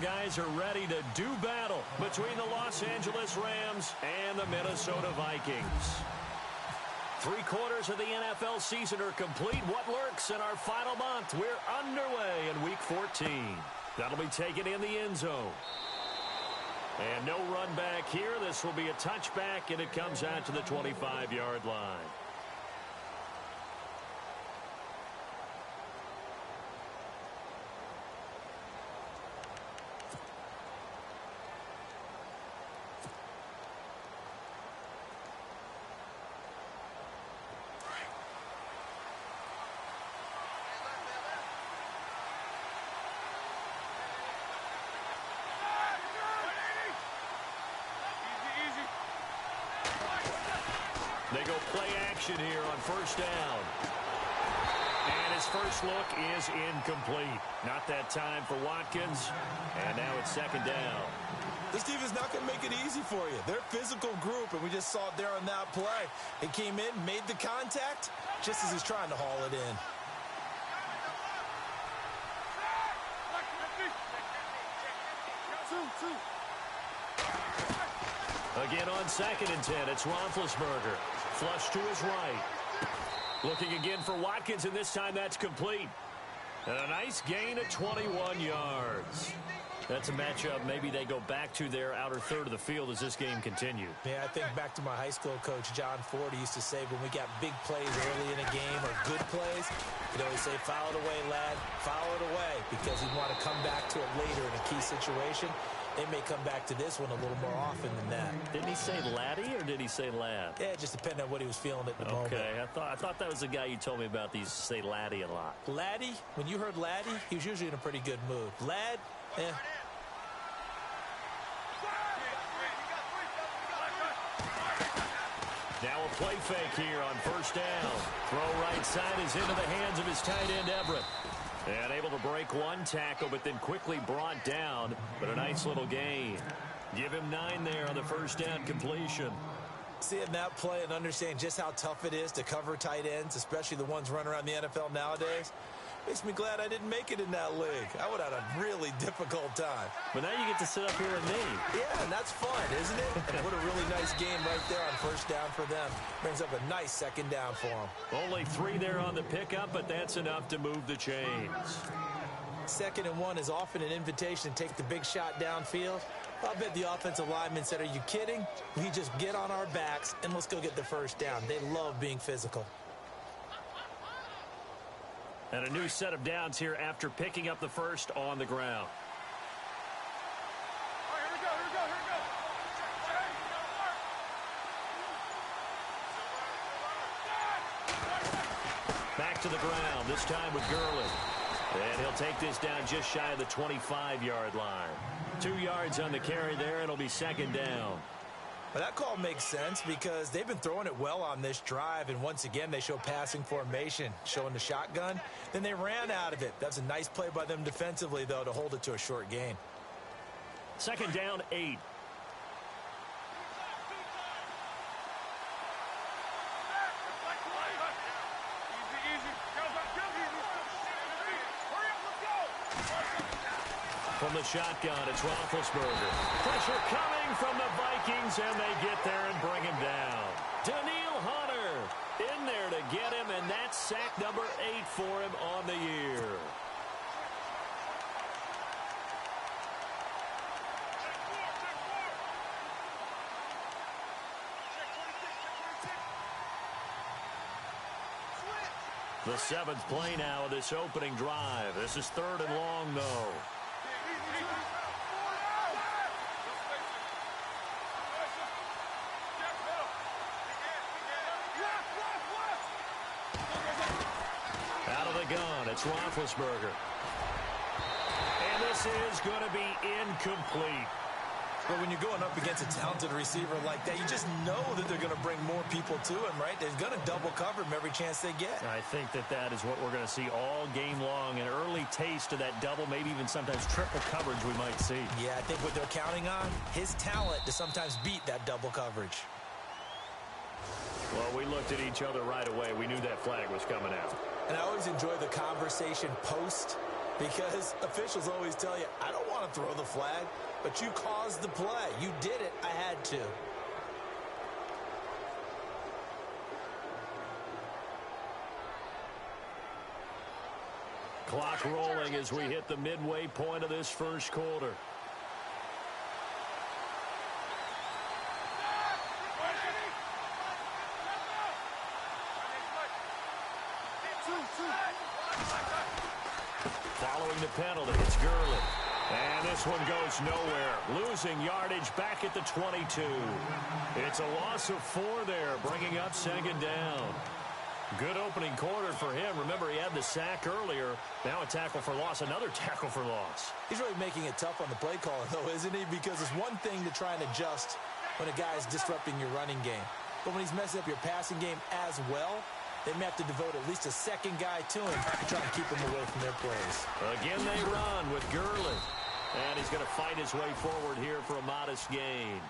guys are ready to do battle between the Los Angeles Rams and the Minnesota Vikings. 3/4 of the NFL season are complete. What lurks in our final month? We're underway in Week 14. That'll be taken in the end zone. And no run back here. This will be a touchback, and it comes out to the 25-yard line. They go play action here on first down. And his first look is incomplete. Not that time for Watkins. And now it's second down. This defense not going to make it easy for you. They're a physical group, and we just saw it there on that play. He came in, made the contact, just as he's trying to haul it in. Again on 2nd and 10, it's Roethlisberger. Flush to his right. Looking again for Watkins, and this time that's complete. And a nice gain of 21 yards. That's a matchup maybe they go back to their outer third of the field as this game continues. Yeah, I think back to my high school coach, John Ford. He used to say when we got big plays early in a game or good plays, he'd always say, foul it away, lad, foul it away, because he'd want to come back to it later in a key situation. They may come back to this one a little more often than that. Didn't he say laddie or did he say lad? Yeah, it just depended on what he was feeling at the moment. Okay, I thought that was the guy you told me about. He used to say laddie a lot. Laddie, when you heard laddie, he was usually in a pretty good mood. Lad, eh. Now a play fake here on first down. Throw right side is into the hands of his tight end, Everett. And able to break one tackle, but then quickly brought down. But a nice little gain. Give him 9 there on the first down completion. Seeing that play and understanding just how tough it is to cover tight ends, especially the ones running around the NFL nowadays, makes me glad I didn't make it in that league. I would have had a really difficult time. But now you get to sit up here and me. Yeah, and that's fun, isn't it? And what a really nice game right there on first down for them. Brings up a nice second down for them. Only 3 there on the pickup, but that's enough to move the chains. 2nd and 1 is often an invitation to take the big shot downfield. I'll bet the offensive lineman said, are you kidding? We just get on our backs and let's go get the first down. They love being physical. And a new set of downs here after picking up the first on the ground. Back to the ground, this time with Gurley. And he'll take this down just shy of the 25-yard line. 2 yards on the carry there, and it'll be second down. Well, that call makes sense because they've been throwing it well on this drive, and once again they show passing formation, showing the shotgun. Then they ran out of it. That's a nice play by them defensively, though, to hold it to a short gain. Second down, 8. From the shotgun, it's Roethlisberger. Pressure coming from the Vikings, and they get there and bring him down. Daniil Hunter in there to get him, and that's sack number 8 for him on the year. The 7th play now of this opening drive. This is 3rd and long, though. Out of the gun, it's Roethlisberger. And this is going to be incomplete. But when you're going up against a talented receiver like that, you just know that they're going to bring more people to him, right? They're going to double cover him every chance they get. I think that is what we're going to see all game long. An early taste of that double, maybe even sometimes triple coverage we might see. Yeah, I think what they're counting on, his talent to sometimes beat that double coverage. Well, we looked at each other right away. We knew that flag was coming out. And I always enjoy the conversation post Because officials always tell you, I don't want to throw the flag, but you caused the play. You did it. I had to. Clock rolling as we hit the midway point of this first quarter. Following the penalty, it's Gurley. And this one goes nowhere. Losing yardage back at the 22. It's a loss of 4 there, bringing up second down. Good opening quarter for him. Remember, he had the sack earlier. Now a tackle for loss, another tackle for loss. He's really making it tough on the play caller, though, isn't he? Because it's one thing to try and adjust when a guy is disrupting your running game. But when he's messing up your passing game as well, they may have to devote at least a second guy to him to try and keep him away from their plays. Again, they run with Gurley. And he's going to fight his way forward here for a modest gain.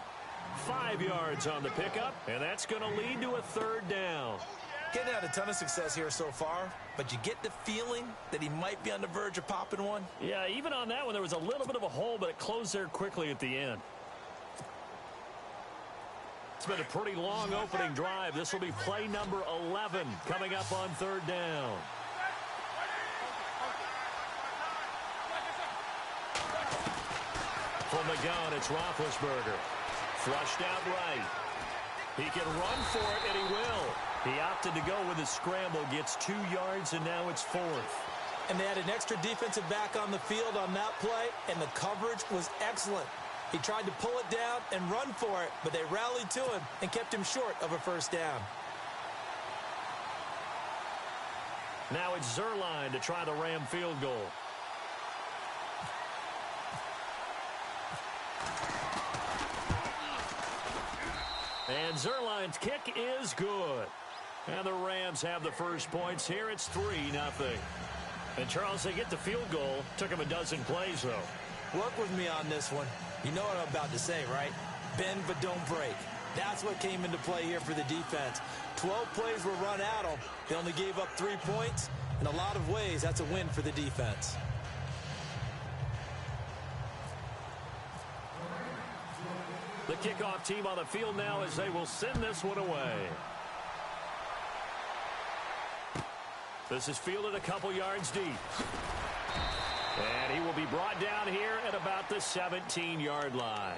5 yards on the pickup, and that's going to lead to a third down. Getting out a ton of success here so far, but you get the feeling that he might be on the verge of popping one. Yeah, even on that one, there was a little bit of a hole, but it closed there quickly at the end. It's been a pretty long opening drive. This will be play number 11 coming up on third down. From the gun, it's Roethlisberger. Flushed out right. He can run for it, and he will. He opted to go with his scramble, gets 2 yards, and now it's 4th. And they had an extra defensive back on the field on that play, and the coverage was excellent. He tried to pull it down and run for it, but they rallied to him and kept him short of a first down. Now it's Zerline to try the Ram field goal. And Zerline's kick is good. And the Rams have the first points here. It's 3-0. And, Charles, they get the field goal. Took them a dozen plays, though. Work with me on this one. You know what I'm about to say, right? Bend but don't break. That's what came into play here for the defense. 12 plays were run at them. They only gave up 3 points. In a lot of ways, that's a win for the defense. The kickoff team on the field now as they will send this one away. This is fielded a couple yards deep. And he will be brought down here at about the 17-yard line.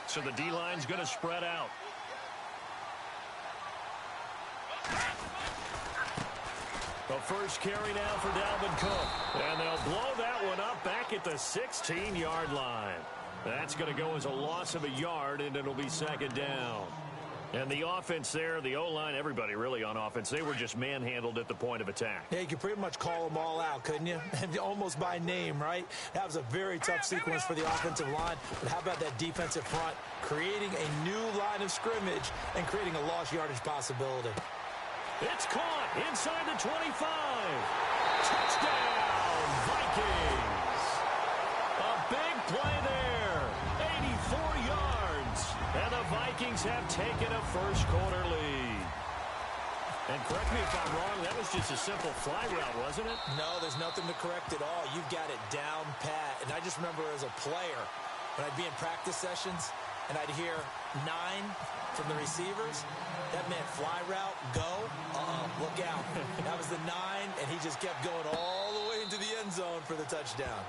So the D-line's going to spread out. The first carry now for Dalvin Cook. And they'll blow that one up back at the 16-yard line. That's going to go as a loss of a yard, and it'll be second down. And the offense there, the O-line, everybody really on offense, they were just manhandled at the point of attack. Yeah, you could pretty much call them all out, couldn't you? Almost by name, right? That was a very tough sequence for the offensive line. But how about that defensive front creating a new line of scrimmage and creating a lost yardage possibility? It's caught inside the 25. Touchdown, Vikings. A big play there. 84 yards. And the Vikings have taken a first quarter lead. And correct me if I'm wrong, that was just a simple fly route, wasn't it? No, there's nothing to correct at all. You've got it down pat. And I just remember as a player, when I'd be in practice sessions and I'd hear 9 from the receivers, that meant fly route, go, look out. That was the 9, and he just kept going all the way into the end zone for the touchdown.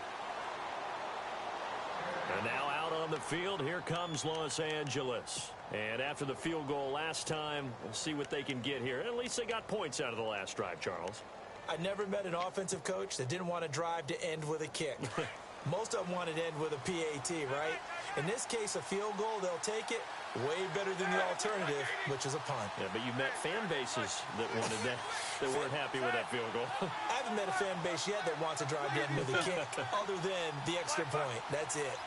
And now out on the field, here comes Los Angeles. And after the field goal last time, we'll see what they can get here. At least they got points out of the last drive, Charles. I never met an offensive coach that didn't want to drive to end with a kick. Most of them wanted to end with a PAT, right? In this case, a field goal, they'll take it. Way better than the alternative, which is a punt. Yeah, but you met fan bases that wanted that, that weren't happy with that field goal. I haven't met a fan base yet that wants to drive to end with a kick, other than the extra point. That's it.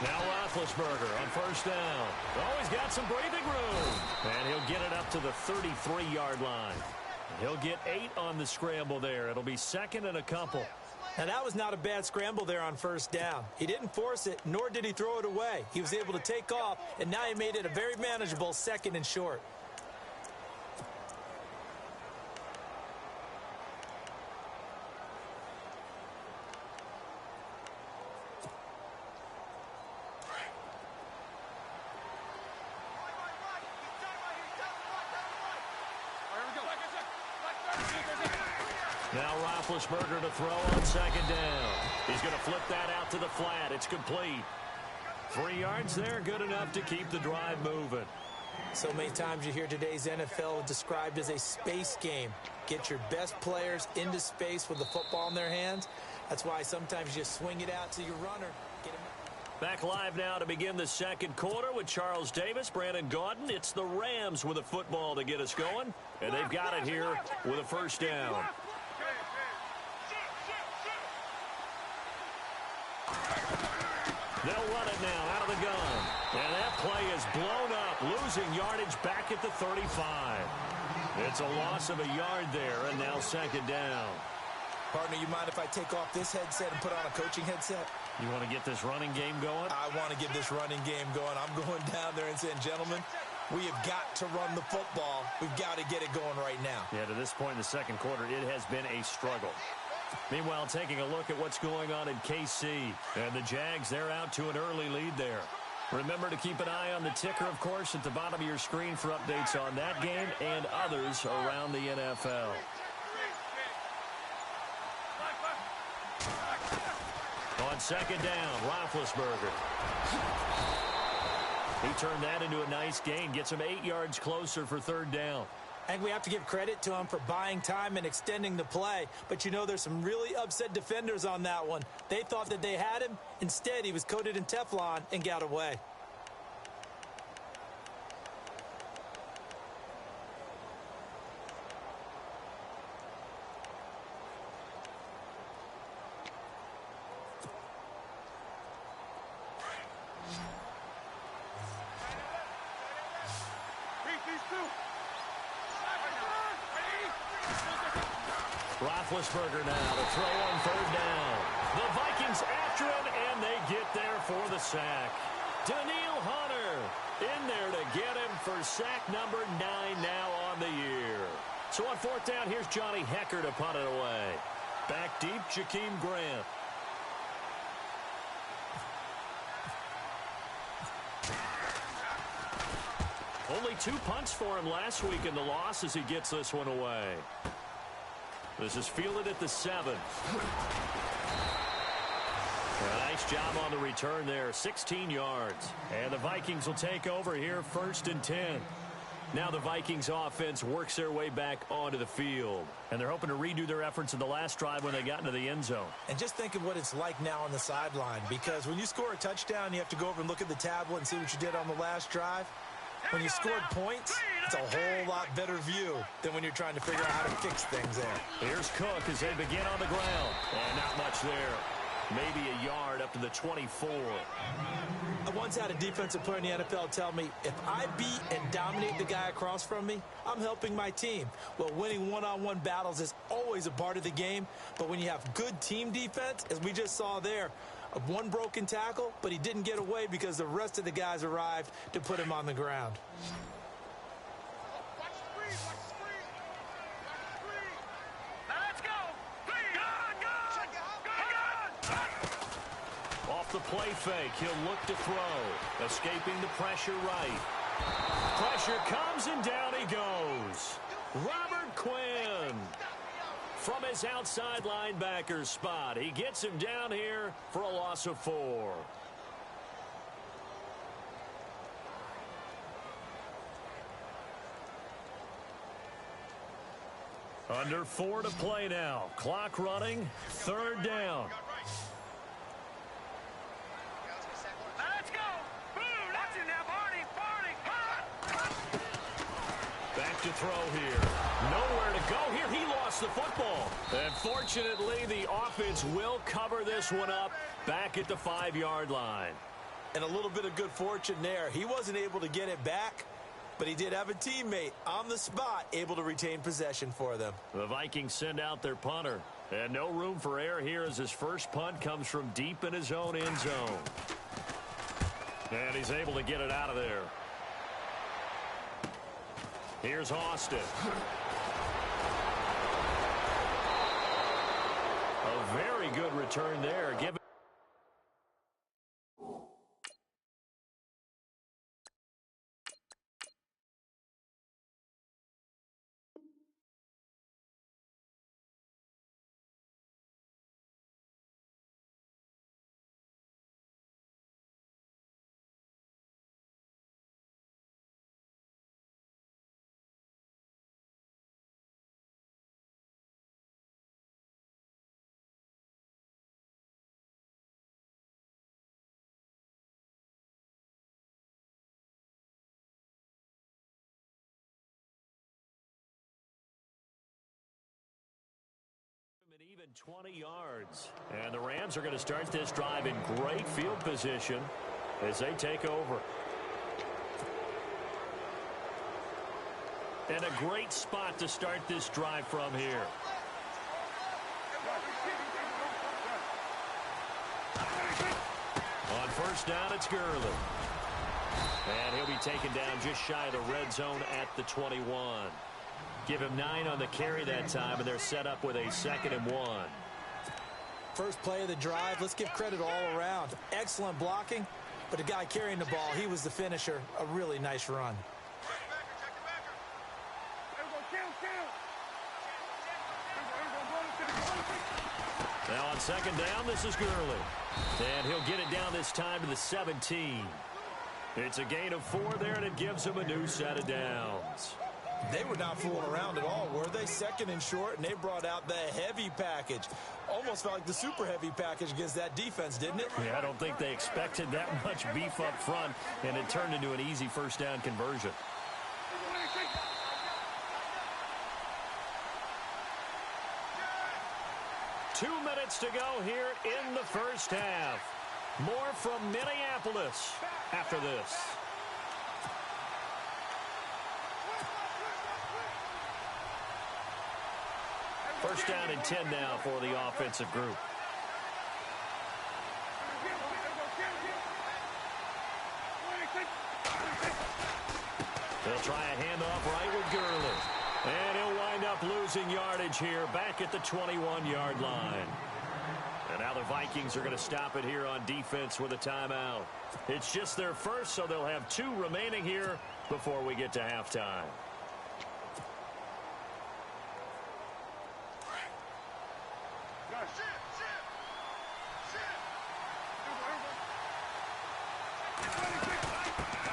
Now Roethlisberger on first down. Oh, he's got some breathing room. And he'll get it up to the 33-yard line. He'll get 8 on the scramble there. It'll be second and a couple. Now, that was not a bad scramble there on first down. He didn't force it, nor did he throw it away. He was able to take off, and now he made it a very manageable second and short. Now Roethlisberger to throw on second down. He's going to flip that out to the flat. It's complete. 3 yards there, good enough to keep the drive moving. So many times you hear today's NFL described as a space game. Get your best players into space with the football in their hands. That's why sometimes you swing it out to your runner. Get him. Back live now to begin the second quarter with Charles Davis, Brandon Gaudin. It's the Rams with a football to get us going, and they've got it here with a first down. They'll run it now out of the gun. And that play is blown up, losing yardage back at the 35. It's a loss of a yard there, and now second down. Partner, you mind if I take off this headset and put on a coaching headset? You want to get this running game going? I want to get this running game going. I'm going down there and saying, gentlemen, we have got to run the football. We've got to get it going right now. Yeah, to this point in the second quarter, it has been a struggle. Meanwhile, taking a look at what's going on in KC. And the Jags, they're out to an early lead there. Remember to keep an eye on the ticker, of course, at the bottom of your screen for updates on that game and others around the NFL. On second down, Roethlisberger. He turned that into a nice gain, gets him 8 yards closer for third down. I think we have to give credit to him for buying time and extending the play. But, you know, there's some really upset defenders on that one. They thought that they had him. Instead, he was coated in Teflon and got away. Roethlisberger now to throw on third down. The Vikings after him, and they get there for the sack. Daniil Hunter in there to get him for sack number 9 now on the year. So on fourth down, here's Johnny Hecker to punt it away. Back deep, Jakeem Grant. Only 2 punts for him last week in the loss as he gets this one away. This is fielded at the 7. A nice job on the return there, 16 yards. And the Vikings will take over here, 1st and 10. Now the Vikings offense works their way back onto the field. And they're hoping to redo their efforts in the last drive when they got into the end zone. And just think of what it's like now on the sideline. Because when you score a touchdown, you have to go over and look at the tablet and see what you did on the last drive. When you scored points, it's a whole lot better view than when you're trying to figure out how to fix things there. Here's Cook as they begin on the ground. And not much there. Maybe a yard up to the 24. I once had a defensive player in the NFL tell me, if I beat and dominate the guy across from me, I'm helping my team. Well, winning one-on-one battles is always a part of the game. But when you have good team defense, as we just saw there, one broken tackle, but he didn't get away because the rest of the guys arrived to put him on the ground. Off the play fake, he'll look to throw. Escaping the pressure right. Pressure comes and down he goes. Robert Quinn. From his outside linebacker spot, he gets him down here for a loss of 4. Under 4 to play now. Clock running. 3rd down. Let's go. Boom. That's it now, Barney. Back to throw here. Nowhere to go here. He lost the football. And fortunately, the offense will cover this one up back at the 5-yard line. And a little bit of good fortune there. He wasn't able to get it back, but he did have a teammate on the spot able to retain possession for them. The Vikings send out their punter. And no room for error here as his first punt comes from deep in his own end zone. And he's able to get it out of there. Here's Austin. A very good return there. Give even 20 yards. And the Rams are going to start this drive in great field position as they take over. And a great spot to start this drive from here. On first down, it's Gurley. And he'll be taken down just shy of the red zone at the 21. Give him 9 on the carry that time, and they're set up with a 2nd and 1. First play of the drive, let's give credit all around. Excellent blocking, but the guy carrying the ball, he was the finisher. A really nice run. Now on 2nd down, this is Gurley. And he'll get it down this time to the 17. It's a gain of 4 there, and it gives him a new set of downs. They were not fooling around at all, were they? 2nd and short, and they brought out the heavy package. Almost felt like the super heavy package against that defense, didn't it? Yeah, I don't think they expected that much beef up front, and it turned into an easy first down conversion. Two minutes to go here in the first half. More from Minneapolis after this. First down and 10 now for the offensive group. They'll try a handoff right with Gurley. And he'll wind up losing yardage here back at the 21-yard line. And now the Vikings are going to stop it here on defense with a timeout. It's just their first, so they'll have 2 remaining here before we get to halftime.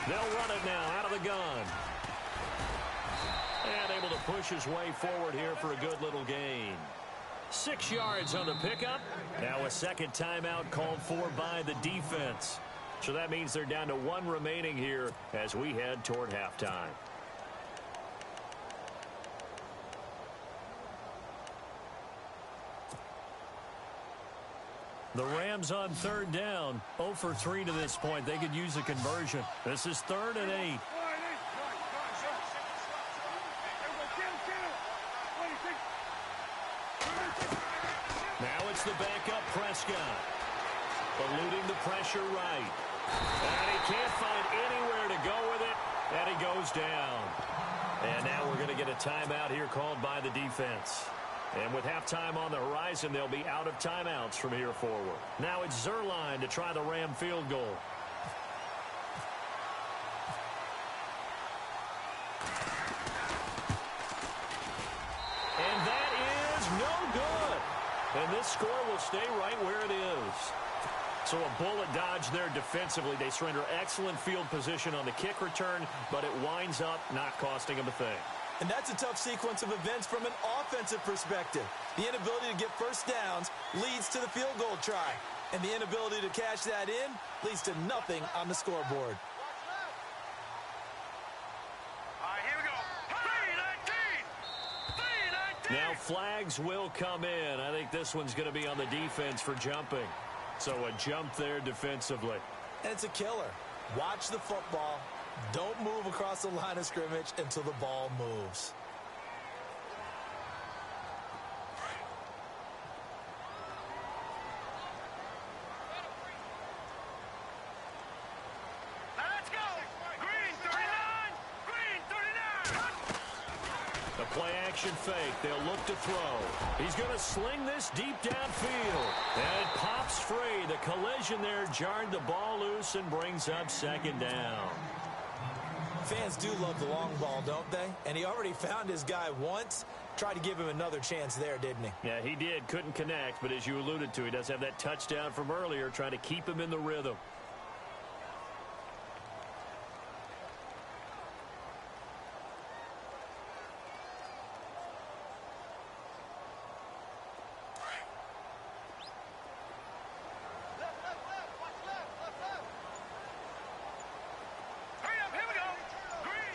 They'll run it now out of the gun. And able to push his way forward here for a good little gain. 6 yards on the pickup. Now a second timeout called for by the defense. So that means they're down to 1 remaining here as we head toward halftime. The Rams on 3rd down, 0 for 3 to this point. They could use a conversion. This is 3rd and 8. Now it's the backup Prescott. Eluding the pressure right. And he can't find anywhere to go with it. And he goes down. And now we're going to get a timeout here called by the defense. And with halftime on the horizon, they'll be out of timeouts from here forward. Now it's Zerline to try the Ram field goal. And that is no good. And this score will stay right where it is. So a bullet dodge there defensively. They surrender excellent field position on the kick return, but it winds up not costing them a thing. And that's a tough sequence of events from an offensive perspective. The inability to get first downs leads to the field goal try. And the inability to cash that in leads to nothing on the scoreboard. All right, here we go. 3-19! Now flags will come in. I think this one's going to be on the defense for jumping. So a jump there defensively. And it's a killer. Watch the football, Don't move across the line of scrimmage until the ball moves. Let's go. Green 39. Green 39. The play action fake. They'll look to throw. He's going to sling this deep downfield. And it pops free. The collision there jarred the ball loose and brings up second down. Fans do love the long ball, don't they? And he already found his guy once. Tried to give him another chance there, didn't he? Yeah, he did. Couldn't connect, but as you alluded to, he does have that touchdown from earlier, trying to keep him in the rhythm.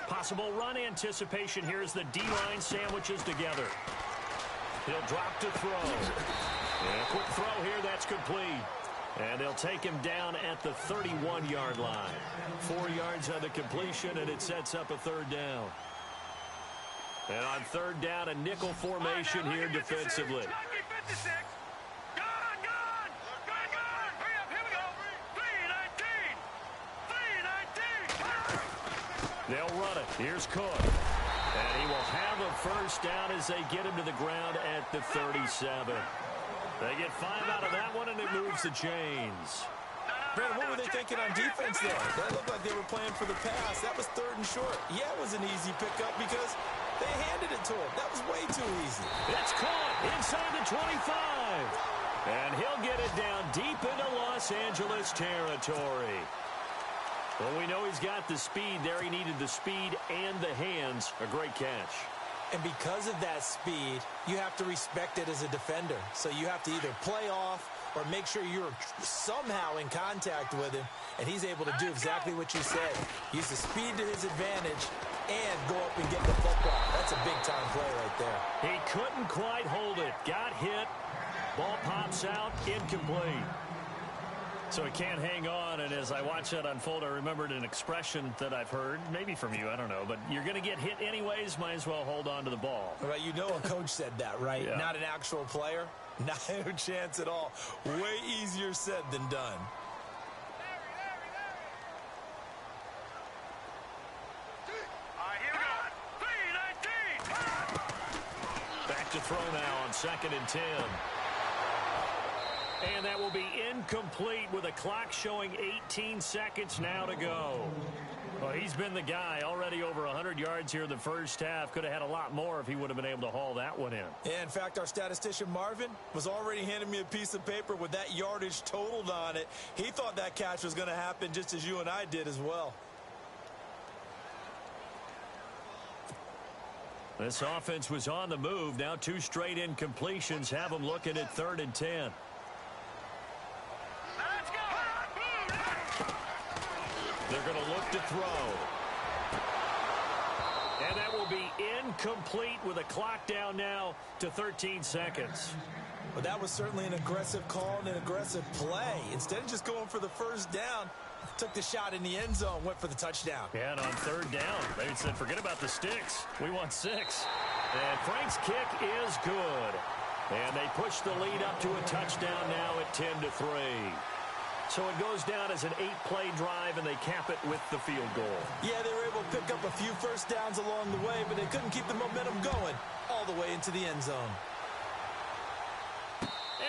Possible run anticipation here as the D-line sandwiches together. He'll drop to throw. And a quick throw here, that's complete. And they'll take him down at the 31-yard line. 4 yards on the completion, and it sets up a third down. And on third down, a nickel formation here defensively. They'll run it. Here's Cook. And he will have a first down as they get him to the ground at the 37. They get 5 out of that one, and it moves the chains. Brandon, what were they thinking on defense there? That looked like they were playing for the pass. That was 3rd and short. Yeah, it was an easy pickup because they handed it to him. That was way too easy. It's caught inside the 25. And he'll get it down deep into Los Angeles territory. Well, we know he's got the speed there. He needed the speed and the hands. A great catch. And because of that speed, you have to respect it as a defender. So you have to either play off or make sure you're somehow in contact with him. And he's able to do exactly what you said. Use the speed to his advantage and go up and get the football. That's a big-time play right there. He couldn't quite hold it. Got hit. Ball pops out. Incomplete. So he can't hang on, and as I watch that unfold, I remembered an expression that I've heard, maybe from you, I don't know, but you're going to get hit anyways, might as well hold on to the ball. Right, you know a coach said that, right? Yeah. Not an actual player. Not a chance at all. Way easier said than done. Back to throw now on 2nd and 10. And that will be incomplete with a clock showing 18 seconds now to go. Well, he's been the guy already over 100 yards here in the first half. Could have had a lot more if he would have been able to haul that one in. Yeah, in fact, our statistician Marvin was already handing me a piece of paper with that yardage totaled on it. He thought that catch was going to happen just as you and I did as well. This offense was on the move. Now 2 straight incompletions have them looking at 3rd and 10. They're going to look to throw. And that will be incomplete with a clock down now to 13 seconds. Well, that was certainly an aggressive call and an aggressive play. Instead of just going for the first down, took the shot in the end zone, went for the touchdown. Yeah, and on 3rd down, they said, forget about the sticks. We want 6. And Frank's kick is good. And they push the lead up to a touchdown now at 10-3. So it goes down as an 8-play drive, and they cap it with the field goal. Yeah, they were able to pick up a few first downs along the way, but they couldn't keep the momentum going all the way into the end zone.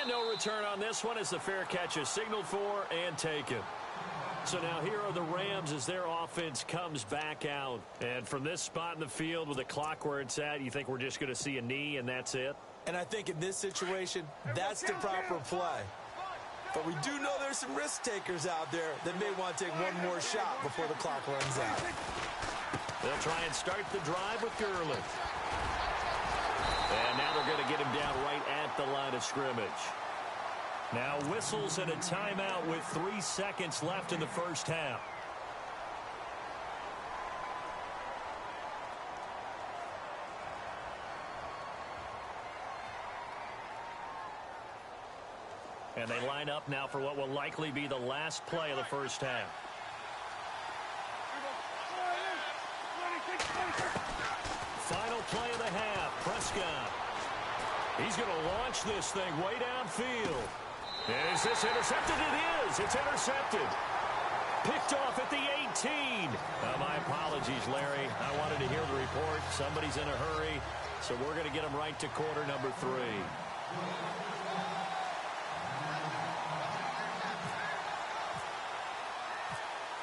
And no return on this one as the fair catch is signaled for and taken. So now here are the Rams as their offense comes back out. And from this spot in the field with the clock where it's at, you think we're just going to see a knee and that's it? And I think in this situation, that's the proper play. But we do know there's some risk takers out there that may want to take one more shot before the clock runs out. They'll try and start the drive with Gurley. And now they're going to get him down right at the line of scrimmage. Now whistles and a timeout with 3 seconds left in the first half. And they line up now for what will likely be the last play of the first half. going to launch this thing way downfield. Is this intercepted? It is. It's intercepted. Picked off at the 18. My apologies, Larry. I wanted to hear the report. Somebody's in a hurry, so we're going to get them right to quarter number 3.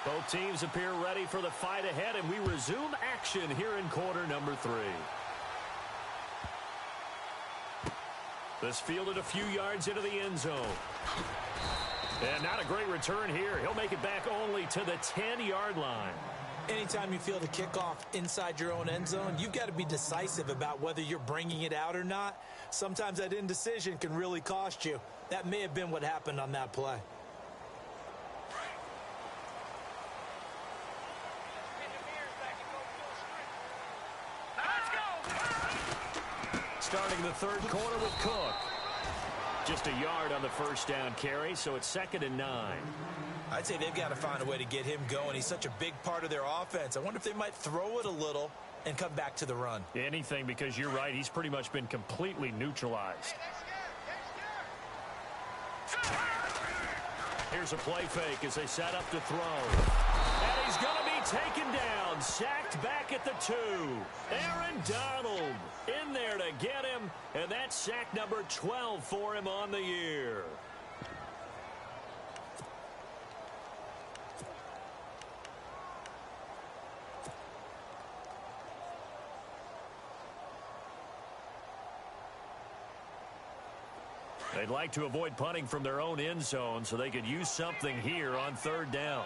Both teams appear ready for the fight ahead, and we resume action here in quarter number 3. This fielded a few yards into the end zone. And not a great return here. He'll make it back only to the 10-yard line. Anytime you field a kickoff inside your own end zone, you've got to be decisive about whether you're bringing it out or not. Sometimes that indecision can really cost you. That may have been what happened on that play. Starting the third quarter with Cook. Just a yard on the first down carry, so it's 2nd and 9. I'd say they've got to find a way to get him going. He's such a big part of their offense. I wonder if they might throw it a little and come back to the run. Anything, because you're right. He's pretty much been completely neutralized. Here's a play fake as they set up to throw. And he's going to be taken down, sacked back at the 2. Aaron Donald in there to get him, and that's sack number 12 for him on the year. They'd like to avoid punting from their own end zone so they could use something here on 3rd down.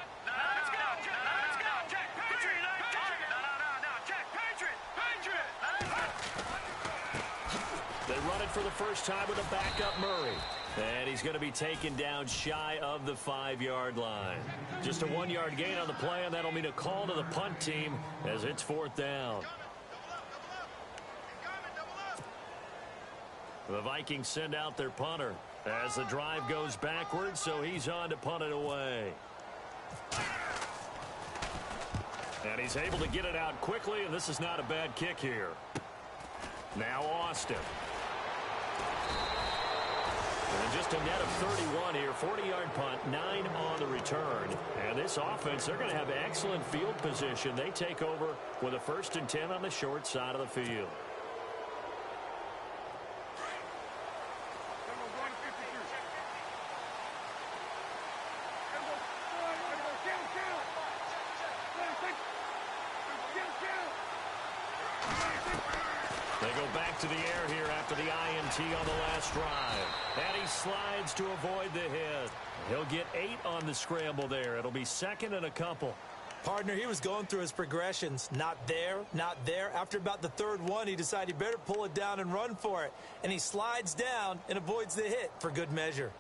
They run it for the first time with a backup Murray. And he's going to be taken down shy of the 5-yard line. Just a 1-yard gain on the play, and that'll mean a call to the punt team as it's 4th down. The Vikings send out their punter as the drive goes backwards, so he's on to punt it away. And he's able to get it out quickly, and this is not a bad kick here. Now Austin. And just a net of 31 here, 40-yard punt, 9 on the return. And this offense, they're going to have excellent field position. They take over with a 1st and 10 on the short side of the field. They go back to the air here after the INT on the last drive. And he slides to avoid the hit. He'll get 8 on the scramble there. It'll be 2nd and a couple. Partner, he was going through his progressions. Not there, not there. After about the 3rd one, he decided he better pull it down and run for it. And he slides down and avoids the hit for good measure.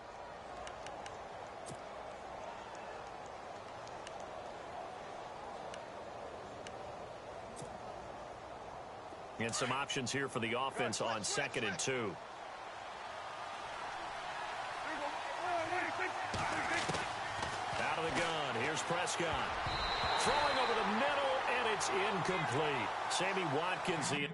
And some options here for the offense on 2nd and 2. Out of the gun, here's Prescott. Throwing over the middle, and it's incomplete. Sammy Watkins, the...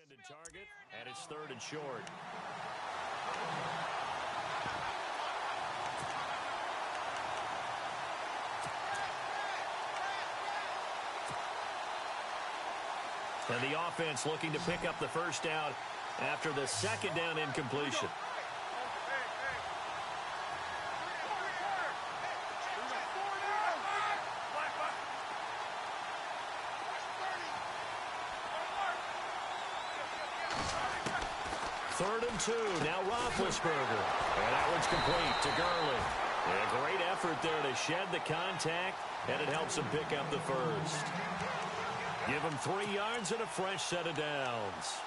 intended target, and it's 3rd and short. And the offense looking to pick up the 1st down after the 2nd down incompletion. Third and 2. Now Roethlisberger. And that one's complete to Gurley. A great effort there to shed the contact, and it helps him pick up the first. Give him 3 yards and a fresh set of downs.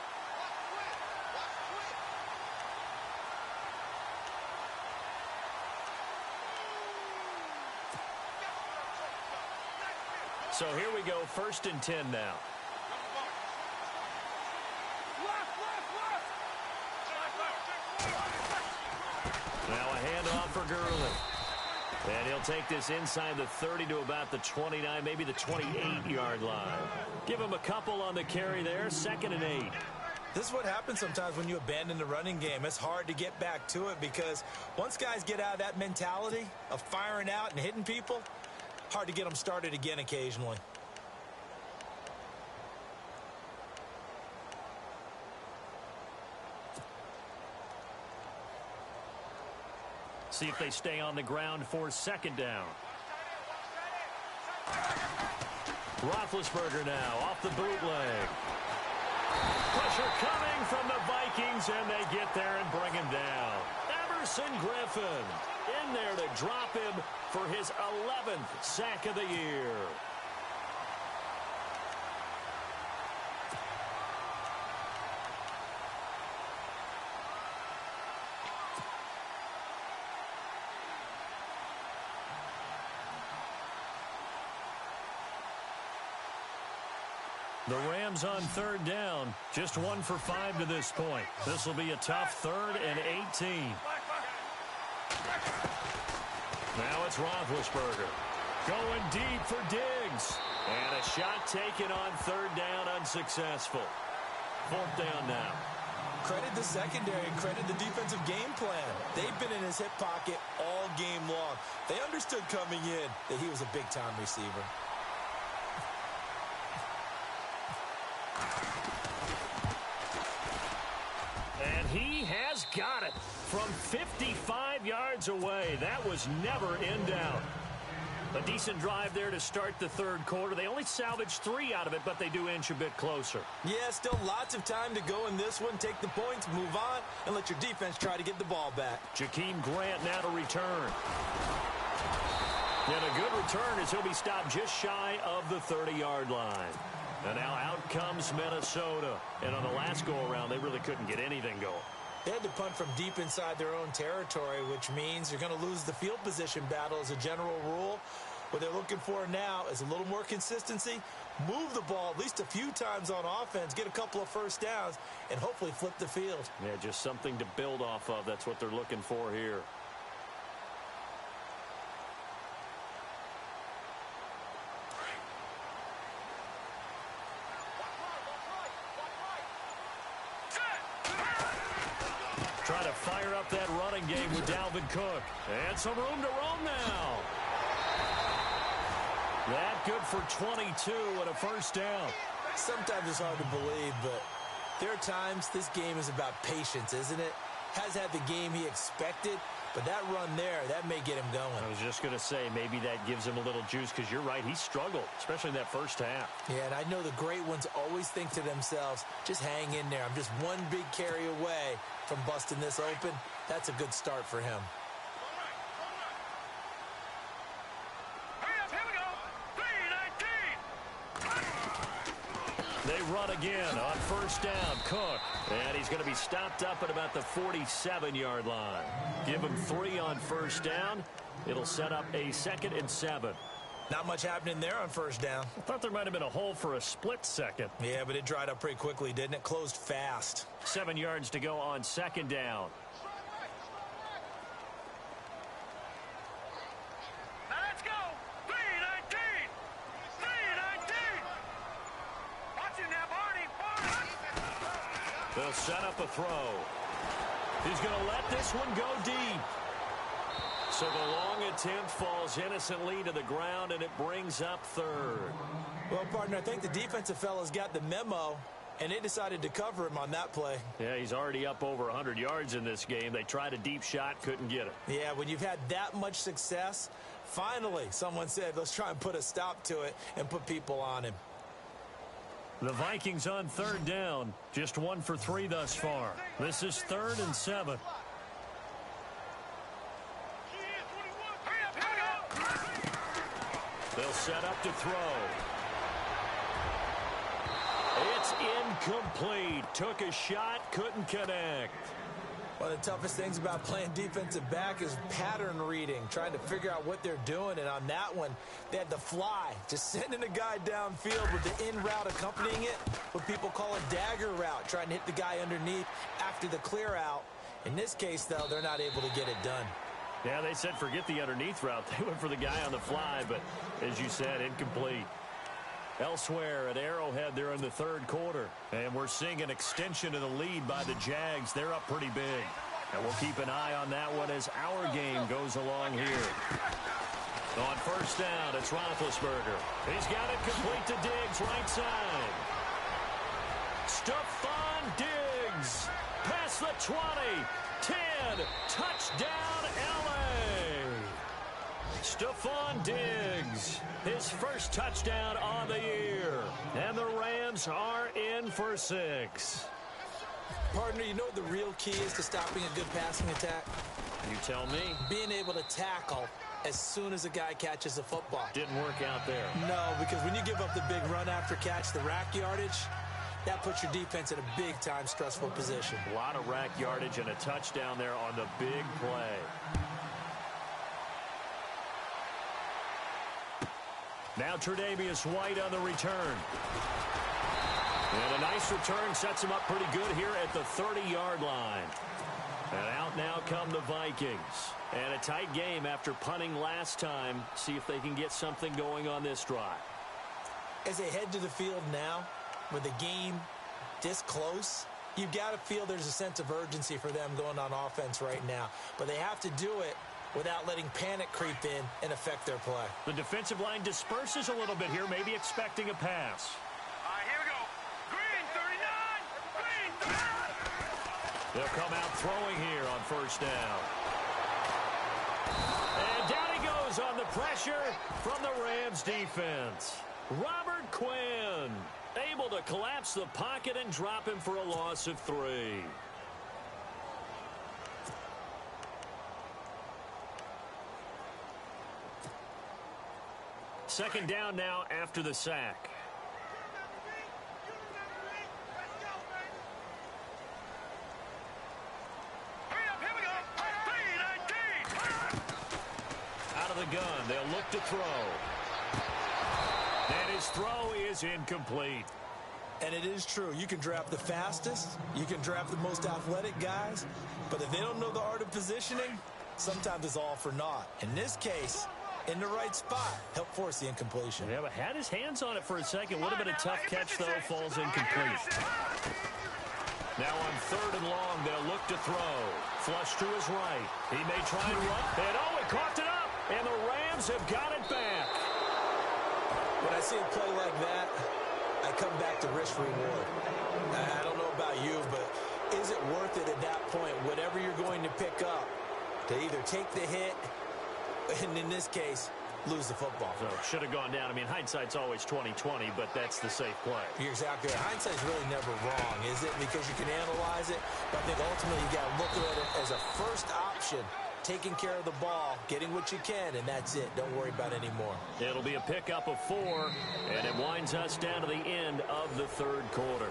So here we go, 1st and 10 now. Now a handoff for Gurley. And he'll take this inside the 30 to about the 29, maybe the 28-yard line. Give him a couple on the carry there, 2nd and 8. This is what happens sometimes when you abandon the running game. It's hard to get back to it because once guys get out of that mentality of firing out and hitting people, hard to get them started again occasionally. See if they stay on the ground for 2nd down. Roethlisberger now off the bootleg. Pressure coming from the Vikings, and they get there and bring him down. Everson Griffin in there to drop him for his 11th sack of the year. The Rams on 3rd down, just 1 for 5 to this point. This will be a tough 3rd and 18. Now it's Roethlisberger going deep for Diggs. And a shot taken on 3rd down, unsuccessful. 4th down now. Credit the secondary, credit the defensive game plan. They've been in his hip pocket all game long. They understood coming in that he was a big-time receiver. And he has got it from 55 yards away. That was never in doubt. A decent drive there to start the 3rd quarter. They only salvaged 3 out of it, but they do inch a bit closer. Yeah, still lots of time to go in this one. Take the points, move on, and let your defense try to get the ball back. Jakeem Grant now to return. And a good return as he'll be stopped just shy of the 30-yard line. And now out comes Minnesota. And on the last go-around, they really couldn't get anything going. They had to punt from deep inside their own territory, which means you're going to lose the field position battle as a general rule. What they're looking for now is a little more consistency, move the ball at least a few times on offense, get a couple of first downs, and hopefully flip the field. Yeah, just something to build off of. That's what they're looking for here. Try to fire up that running game with Dalvin Cook. And some room to roam now. That good for 22 and a first down. Sometimes it's hard to believe, but there are times this game is about patience, isn't it? Has had the game he expected, but that run there, that may get him going. I was just going to say, maybe that gives him a little juice because you're right, he struggled, especially in that first half. Yeah, and I know the great ones always think to themselves, just hang in there. I'm just one big carry away from busting this open. That's a good start for him. Here we go. 3-19. They run again on first down. Cook. And he's going to be stopped up at about the 47-yard line. Give him 3 on first down. It'll set up a 2nd and 7. Not much happening there on first down. I thought there might have been a hole for a split second. Yeah, but it dried up pretty quickly, didn't it? Closed fast. 7 yards to go on 2nd down. Now let's go. 3-19. 3-19. Watch it now, Barney. They'll set up a throw. He's going to let this one go deep. So the long attempt falls innocently to the ground, and it brings up 3rd. Well, partner, I think the defensive fellas got the memo, and they decided to cover him on that play. Yeah, he's already up over 100 yards in this game. They tried a deep shot, couldn't get it. Yeah, when you've had that much success, finally someone said, let's try and put a stop to it and put people on him. The Vikings on 3rd down, just 1 for 3 thus far. This is 3rd and 7. They'll set up to throw. It's incomplete. Took a shot, couldn't connect. One of the toughest things about playing defensive back is pattern reading, trying to figure out what they're doing. And on that one, they had the fly, just sending a guy downfield with the in route accompanying it, what people call a dagger route, trying to hit the guy underneath after the clear out. In this case, though, they're not able to get it done. Yeah, they said forget the underneath route. They went for the guy on the fly, but as you said, incomplete. Elsewhere at Arrowhead, they're in the third quarter. And we're seeing an extension of the lead by the Jags. They're up pretty big. And we'll keep an eye on that one as our game goes along here. On first down, it's Roethlisberger. He's got it complete to Diggs, right side. Stephon Diggs. Past the 20. 10. Touchdown, L.A. Stephon Diggs, his first touchdown on the year. And the Rams are in for 6. Partner, you know what the real key is to stopping a good passing attack? You tell me. Being able to tackle as soon as a guy catches the football. Didn't work out there. No, because when you give up the big run after catch, the rack yardage, that puts your defense in a big-time stressful position. A lot of rack yardage and a touchdown there on the big play. Now Tre'Davious White on the return. And a nice return sets him up pretty good here at the 30-yard line. And out now come the Vikings. And a tight game after punting last time. See if they can get something going on this drive. As they head to the field now, with the game this close, you've got to feel there's a sense of urgency for them going on offense right now. But they have to do it without letting panic creep in and affect their play. The defensive line disperses a little bit here, maybe expecting a pass. All right, here we go. Green 39. Green 39. They'll come out throwing here on first down. And down he goes on the pressure from the Rams defense. Robert Quinn able to collapse the pocket and drop him for a loss of 3. Second down now after the sack. Here we go. 3-19. Out of the gun, they'll look to throw. And his throw is incomplete. And it is true. You can draft the fastest. You can draft the most athletic guys. But if they don't know the art of positioning, sometimes it's all for naught. In this case, in the right spot, help force the incompletion. Yeah, but had his hands on it for a second. Would have been a tough catch, though. Falls incomplete. Now on third and long, they'll look to throw. Flush to his right. He may try and run. And oh, it coughed it up. And the Rams have got it back. When I see a play like that, I come back to risk reward. I don't know about you, but is it worth it at that point, whatever you're going to pick up, to either take the hit, and in this case, lose the football? So it should have gone down. I mean, hindsight's always 20/20, but that's the safe play. You're exactly right. Hindsight's really never wrong, is it? Because you can analyze it, but I think ultimately you got to look at it as a first option. Taking care of the ball, getting what you can, and that's it. Don't worry about it anymore. It'll be a pickup of 4, and it winds us down to the end of the third quarter.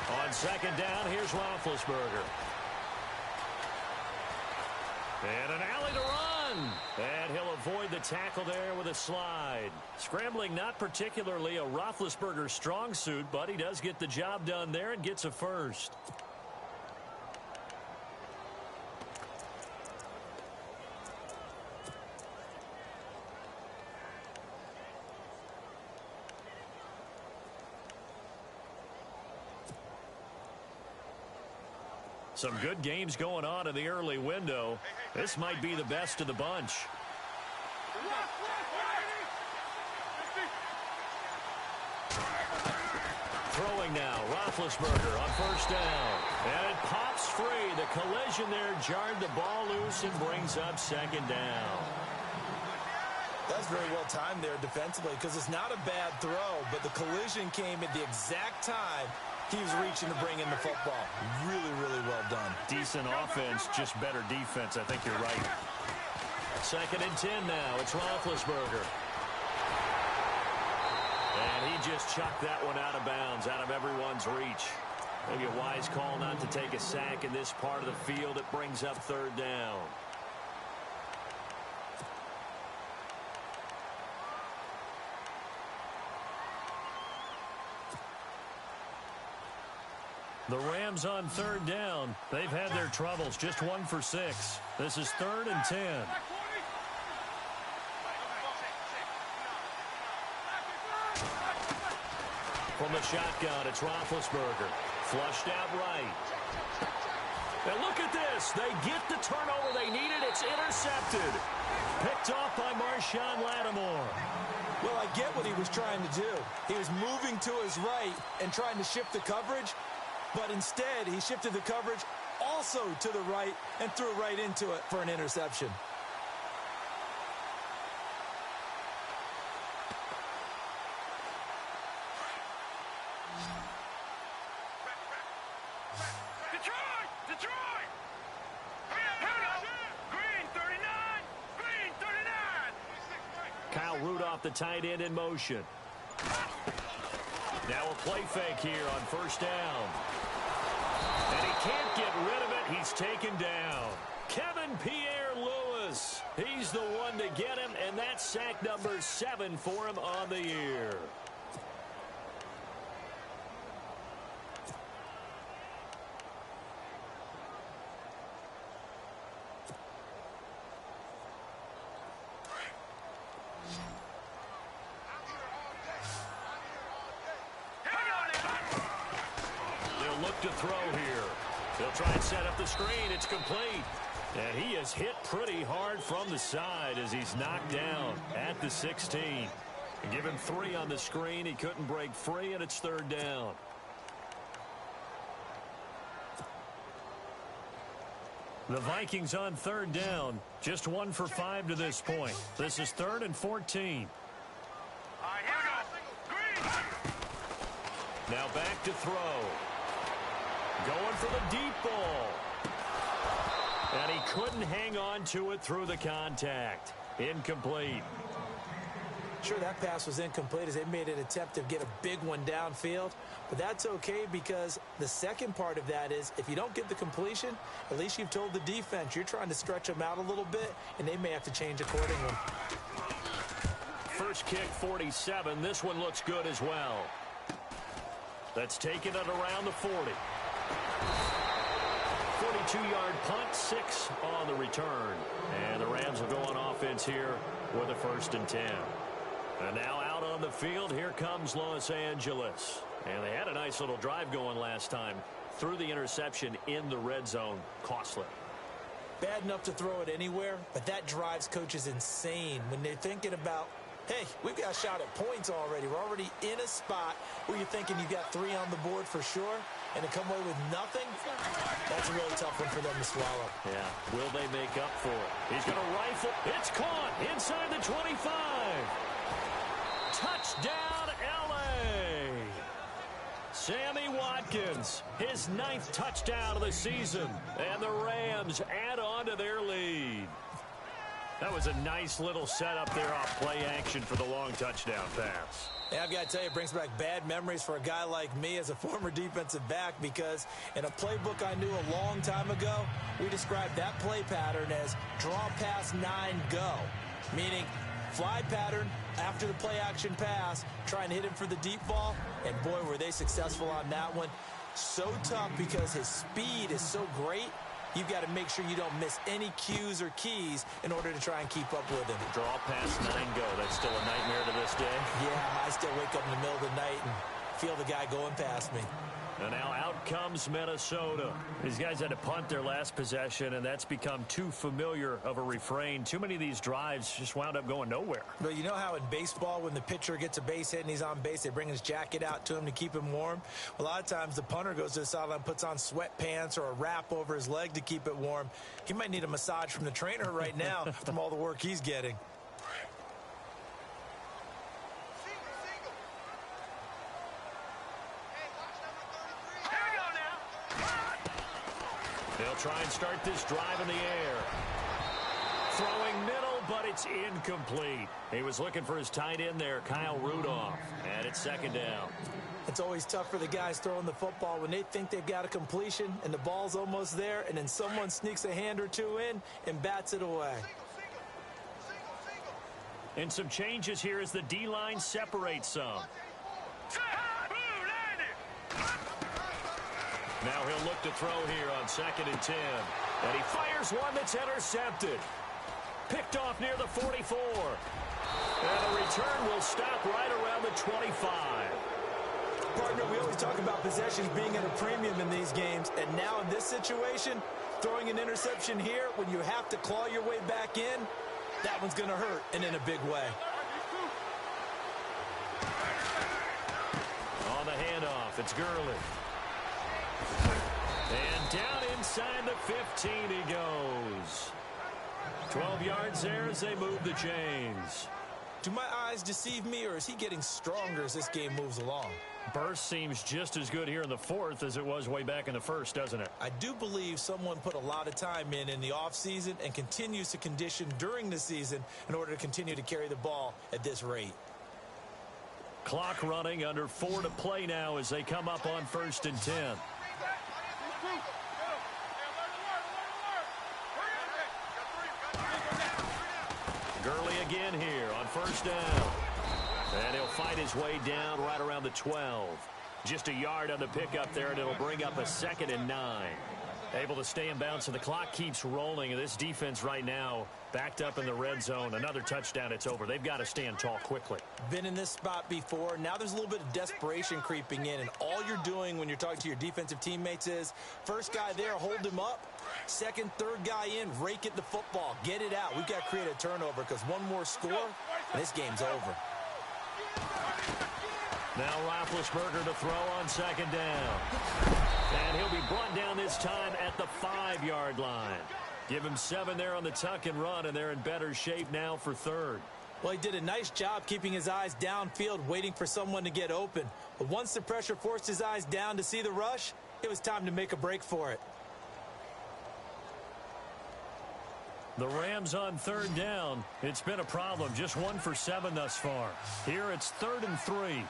On second down, here's Roethlisberger. And an alley to run. And he'll avoid the tackle there with a slide. Scrambling not particularly a Roethlisberger strong suit, but he does get the job done there and gets a first. Some good games going on in the early window. This might be the best of the bunch. Throwing now, Roethlisberger. Roethlisberger on first down. And it pops free. The collision there jarred the ball loose and brings up second down. That's very well timed there defensively because it's not a bad throw, but the collision came at the exact time he was reaching to bring in the football. Really, really well done. Decent offense, just better defense. I think you're right. Second and 10 now. It's Roethlisberger. And he just chucked that one out of bounds, out of everyone's reach. Maybe a wise call not to take a sack in this part of the field. It brings up third down. The Rams on third down. They've had their troubles. Just 1 for 6. This is 3rd and 10. From the shotgun, it's Roethlisberger. Flushed out right. And look at this. They get the turnover they needed. It's intercepted. Picked off by Marshawn Lattimore. Well, I get what he was trying to do. He was moving to his right and trying to shift the coverage. But instead, he shifted the coverage also to the right and threw right into it for an interception. Detroit! Green 39! Green 39! Kyle Rudolph, the tight end, in motion. Now a play fake here on first down. And he can't get rid of it. He's taken down. Kevin Pierre-Louis. He's the one to get him, and that's sack number 7 for him on the year. To throw here. He'll try and set up the screen. It's complete. And he is hit pretty hard from the side as he's knocked down at the 16. And give him 3 on the screen. He couldn't break free, and it's third down. The Vikings on third down. Just 1 for 5 to this point. This is 3rd and 14. All right, here we go. Green! Now back to throw. Going for the deep ball. And he couldn't hang on to it through the contact. Incomplete. Sure, that pass was incomplete as they made an attempt to get a big one downfield. But that's okay because the second part of that is if you don't get the completion, at least you've told the defense you're trying to stretch them out a little bit, and they may have to change accordingly. First kick, 47. This one looks good as well. That's taken it around the 40. 42-yard punt, 6 on the return. And the Rams will go on offense here with a 1st and 10. And now out on the field, here comes Los Angeles. And they had a nice little drive going last time. Threw the interception in the red zone. Costly. Bad enough to throw it anywhere, but that drives coaches insane when they're thinking about, hey, we've got a shot at points already. We're already in a spot where you're thinking you got 3 on the board for sure, and to come away with nothing, that's a really tough one for them to swallow. Yeah, will they make up for it? He's going to rifle. It's caught inside the 25. Touchdown, L.A. Sammy Watkins, his 9th touchdown of the season, and the Rams add on to their lead. That was a nice little setup there off play action for the long touchdown pass. Yeah, I've got to tell you, it brings back bad memories for a guy like me as a former defensive back because in a playbook I knew a long time ago, we described that play pattern as draw pass 9 go, meaning fly pattern after the play action pass, trying to hit him for the deep ball, and boy, were they successful on that one. So tough because his speed is so great. You've got to make sure you don't miss any cues or keys in order to try and keep up with him. Draw pass 9 go. That's still a nightmare to this day. Yeah, I still wake up in the middle of the night and feel the guy going past me. And now out comes Minnesota. These guys had to punt their last possession, and that's become too familiar of a refrain. Too many of these drives just wound up going nowhere. But you know how in baseball, when the pitcher gets a base hit and he's on base, they bring his jacket out to him to keep him warm? A lot of times the punter goes to the sideline, puts on sweatpants or a wrap over his leg to keep it warm. He might need a massage from the trainer right now from all the work he's getting. They'll try and start this drive in the air. Throwing middle, but it's incomplete. He was looking for his tight end there, Kyle Rudolph. And it's second down. It's always tough for the guys throwing the football when they think they've got a completion and the ball's almost there, and then someone sneaks a hand or two in and bats it away. And some changes here as the D-line separates some. Now he'll look to throw here on 2nd and 10. And he fires one that's intercepted. Picked off near the 44. And the return will stop right around the 25. Partner, we always talk about possessions being at a premium in these games. And now in this situation, throwing an interception here when you have to claw your way back in, that one's going to hurt, and in a big way. On the handoff, it's Gurley. And down inside the 15 he goes. 12 yards there as they move the chains. Do my eyes deceive me, or is he getting stronger as this game moves along? Burst seems just as good here in the fourth as it was way back in the first, doesn't it? I do believe someone put a lot of time in the offseason and continues to condition during the season in order to continue to carry the ball at this rate. Clock running, under 4 to play now as they come up on 1st and 10. Gurley again here on 1st down. And he'll fight his way down right around the 12. Just a yard on the pickup there, and it'll bring up a 2nd and 9. Able to stay in bounds, so the clock keeps rolling. And this defense right now backed up in the red zone. Another touchdown, it's over. They've got to stand tall quickly. Been in this spot before. Now there's a little bit of desperation creeping in, and all you're doing when you're talking to your defensive teammates is first guy there, hold him up. Second, third guy in, rake at the football. Get it out. We've got to create a turnover because one more score, and this game's over. Now Roethlisberger to throw on 2nd down. And he'll be brought down this time at the 5-yard line. Give him 7 there on the tuck and run, and they're in better shape now for 3rd. Well, he did a nice job keeping his eyes downfield, waiting for someone to get open. But once the pressure forced his eyes down to see the rush, it was time to make a break for it. The Rams on 3rd down. It's been a problem. Just 1 for 7 thus far. Here it's 3rd and 3.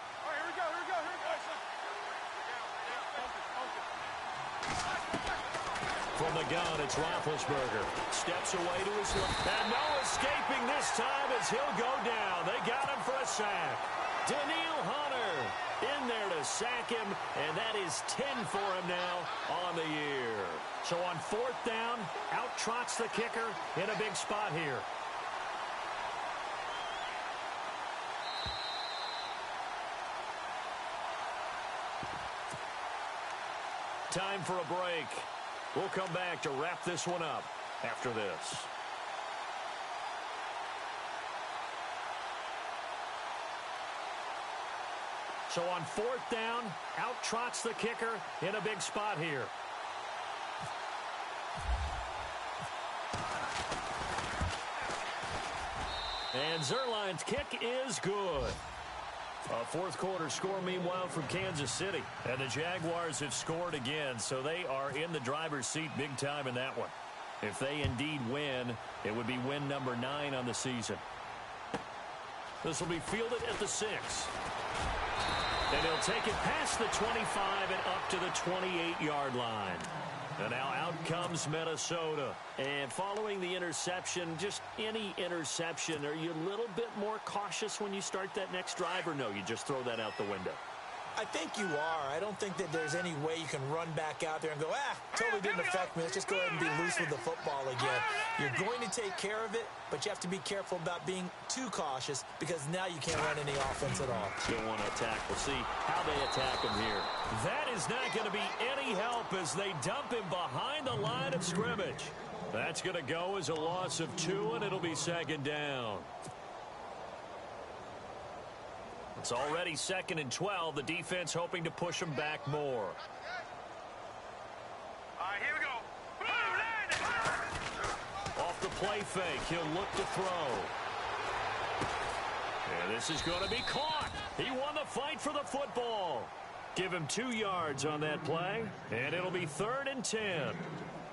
From the gun, it's Roethlisberger. Steps away to his left. And no escaping this time as he'll go down. They got him for a sack. Daniil Hunter in there to sack him, and that is 10 for him now on the year. So on 4th down, out trots the kicker in a big spot here. Time for a break. We'll come back to wrap this one up after this. So on 4th down, out trots the kicker in a big spot here. And Zerline's kick is good. A 4th quarter score, meanwhile, from Kansas City. And the Jaguars have scored again, so they are in the driver's seat big time in that one. If they indeed win, it would be win number 9 on the season. This will be fielded at the 6. And he'll take it past the 25 and up to the 28-yard line. And now out comes Minnesota. And following the interception, just any interception, are you a little bit more cautious when you start that next drive, or no, you just throw that out the window? I think you are. I don't think that there's any way you can run back out there and go, totally didn't affect me. Let's just go ahead and be loose with the football again. You're going to take care of it, but you have to be careful about being too cautious because now you can't run any offense at all. Still want to attack. We'll see how they attack him here. That is not going to be any help as they dump him behind the line of scrimmage. That's going to go as a loss of 2, and it'll be second down. It's already 2nd and 12. The defense hoping to push them back more. All right, here we go. Off the play fake, he'll look to throw. And this is going to be caught. He won the fight for the football. Give him 2 yards on that play, and it'll be 3rd and 10.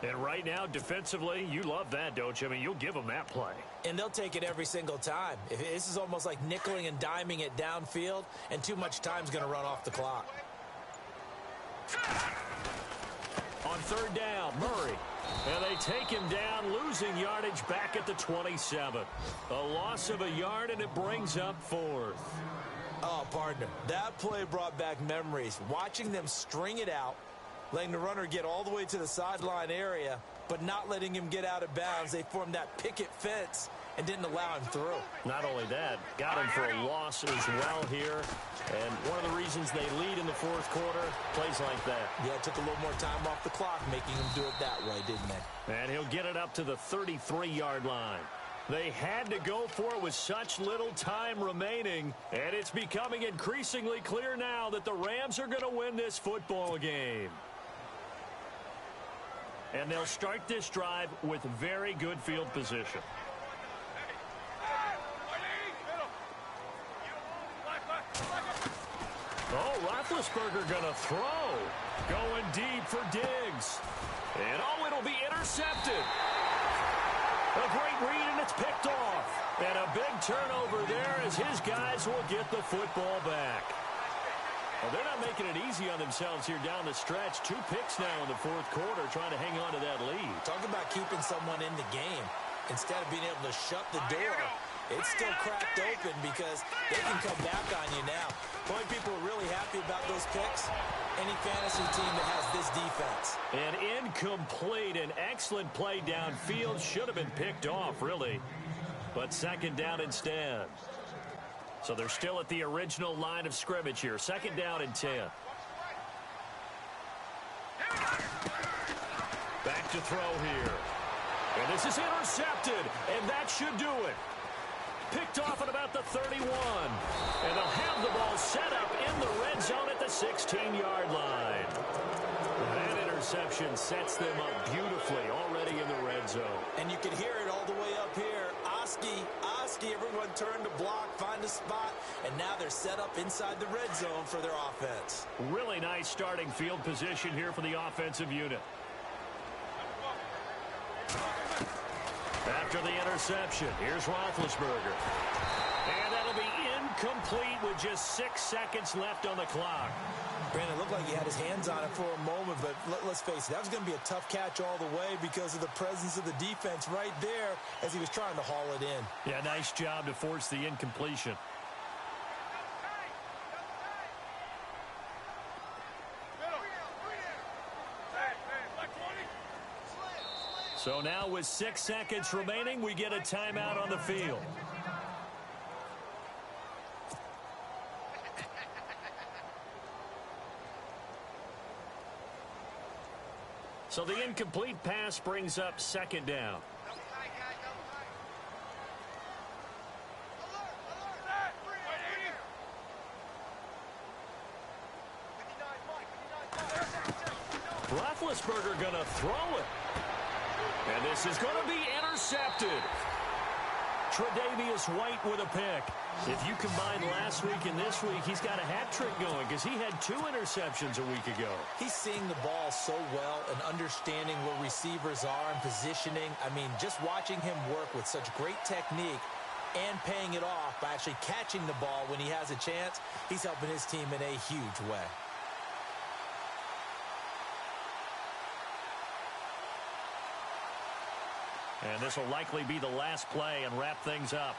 And right now, defensively, you love that, don't you? I mean, you'll give them that play. And they'll take it every single time. This is almost like nickeling and diming it downfield, and too much time's going to run off the clock. On 3rd down, Murray. And they take him down, losing yardage back at the 27. A loss of a yard, and it brings up 4th. Oh, partner, that play brought back memories. Watching them string it out, letting the runner get all the way to the sideline area, but not letting him get out of bounds. They formed that picket fence and didn't allow him through. Not only that, got him for a loss as well here. And one of the reasons they lead in the 4th quarter, plays like that. Yeah, it took a little more time off the clock, making him do it that way, didn't they? And he'll get it up to the 33-yard line. They had to go for it with such little time remaining, and it's becoming increasingly clear now that the Rams are going to win this football game. And they'll start this drive with very good field position. Oh, Roethlisberger going to throw. Going deep for Diggs. And it'll be intercepted. A great read, and it's picked off. And a big turnover there as his guys will get the football back. Well, they're not making it easy on themselves here down the stretch. 2 picks now in the 4th quarter trying to hang on to that lead. Talk about keeping someone in the game instead of being able to shut the door. It's still cracked open because they can come back on you now. The only people are really happy about those picks, any fantasy team that has this defense. An incomplete, an excellent play downfield. Should have been picked off, really. But 2nd down instead. So they're still at the original line of scrimmage here. 2nd down and 10. Back to throw here. And this is intercepted. And that should do it. Picked off at about the 31. And they'll have the ball set up in the red zone at the 16-yard line. That interception sets them up beautifully already in the red zone. And you can hear it all the way up here. Oski, everyone turned to block, find a spot, and now they're set up inside the red zone for their offense. Really nice starting field position here for the offensive unit. After the interception, here's Roethlisberger. And that'll be incomplete with just 6 seconds left on the clock. Brandon, it looked like he had his hands on it for a moment, but let's face it, that was going to be a tough catch all the way because of the presence of the defense right there as he was trying to haul it in. Yeah, nice job to force the incompletion. So now with 6 seconds remaining, we get a timeout on the field. So the incomplete pass brings up 2nd down. Roethlisberger going to throw it. And this is going to be intercepted. Tre'Davious White with a pick. If you combine last week and this week, he's got a hat trick going because he had 2 interceptions a week ago. He's seeing the ball so well and understanding where receivers are and positioning. I mean, just watching him work with such great technique and paying it off by actually catching the ball when he has a chance, he's helping his team in a huge way. And this will likely be the last play and wrap things up.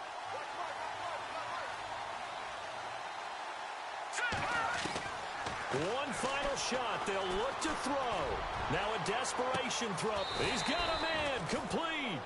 One final shot. They'll look to throw. Now a desperation throw. He's got a man. Complete.